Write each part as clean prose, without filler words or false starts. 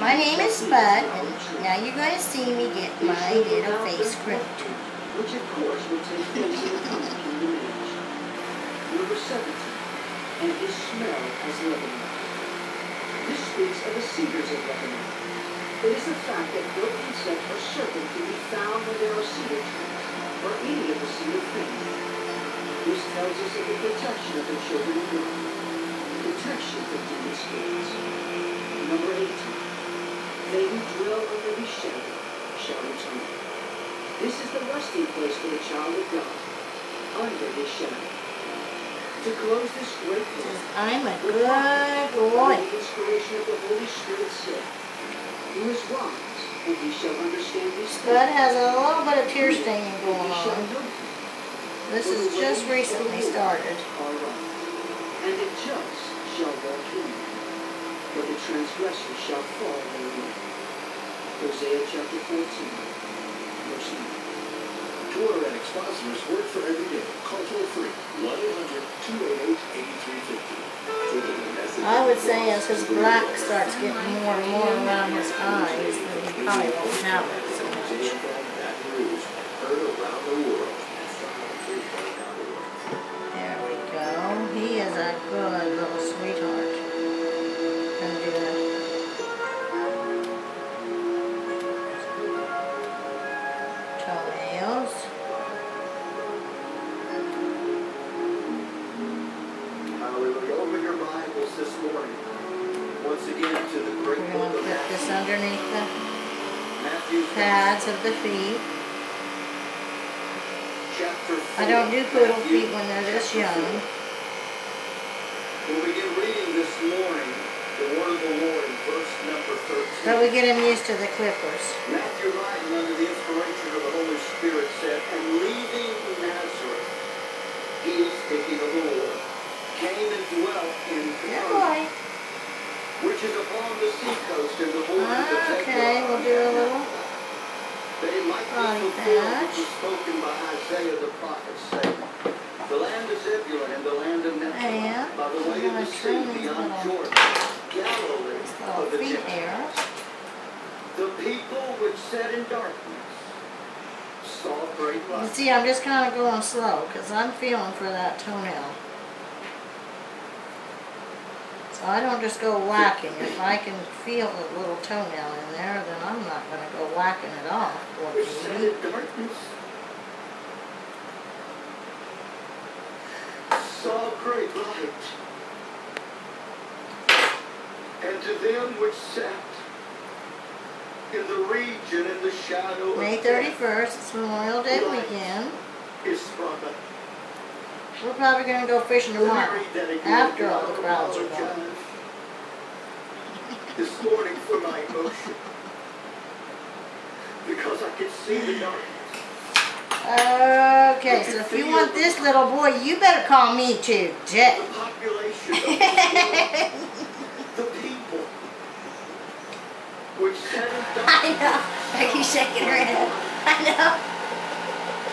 My name is Spud, and now you're going to see me get my little face groomed. Which of course will take place in the coming kingdom age. Number 17. And his smell as Lebanon. This speaks of the cedars of Lebanon. It is the fact that no insect or serpent can be found when there are cedar trees, or any of the cedar family. This tells us of the protection of the children of God. Protection from demon spirits. Number 18. They who dwell under his shadow shall return. This is the resting place for the child of God, under his shadow. To close this great book, I'm a good boy. The inspiration of the Holy Spirit said, "Who is wise, and he shall understand these things." Spud has a little bit of tear staining going on. This is just recently started. And the just shall walk in it, but the transgressor shall fall therein. Hosea chapter 14, verse 9. Tour and Expositors work for every day. Call toll free 1-800-288-8350. I would say as his black starts getting more and more around his eyes, then he probably won't have it so much. There we go. He is a good little sweetheart. Gonna do it. Toenails. Hallelujah. Open your Bibles this morning. Once again to the great We're book going to of put this underneath the Matthew pads of the feet. chapter 4. I don't do poodle feet when they're this young. We'll begin reading this morning the word of the Lord in verse number 13. But we get him used to the clippers. Matthew, writing under the inspiration of the Holy Spirit, said, "And leaving Nazareth," he is speaking of the Lord, "came and dwelt in Capernaum, which is upon the seacoast in the borders of Zebulun." Okay, we'll do a little That it might be fulfilled which was spoken by Isaiah the prophet, saying, "The land of Zebulun and the land of Naphtali, by the way of the sea beyond Jordan, Galilee of the Gentiles. The people which sat in darkness saw great You light." see, I'm just kind of going slow because I'm feeling for that toenail. So I don't just go whacking. If I can feel a little toenail in there, then I'm not going to go whacking it off. Which sat in darkness saw great light. And to them which sat in the region in the shadow May of death, 31st, it's Memorial Day weekend. is sprung up. We're probably going to go fishing Let me tomorrow, read that again. after all I the crowds are gone. apologize this morning for my emotion, because I could see the darkness. Okay, so if you want this little boy, you better call me today. The population of this world, the people which sat in darkness. I know. Becky's shaking her head. I know.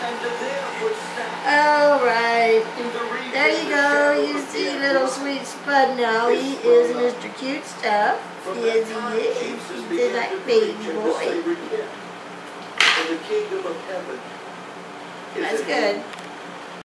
And to them which sat All right. in the region There you of the go. shadow You of see death. little sweet Spud now. He is Mr. Cute Stuff. From Yes, that time, he is. Jesus He's began like to baby preach and to boy. say, "Repent, for the kingdom of heaven is That's at hand." good.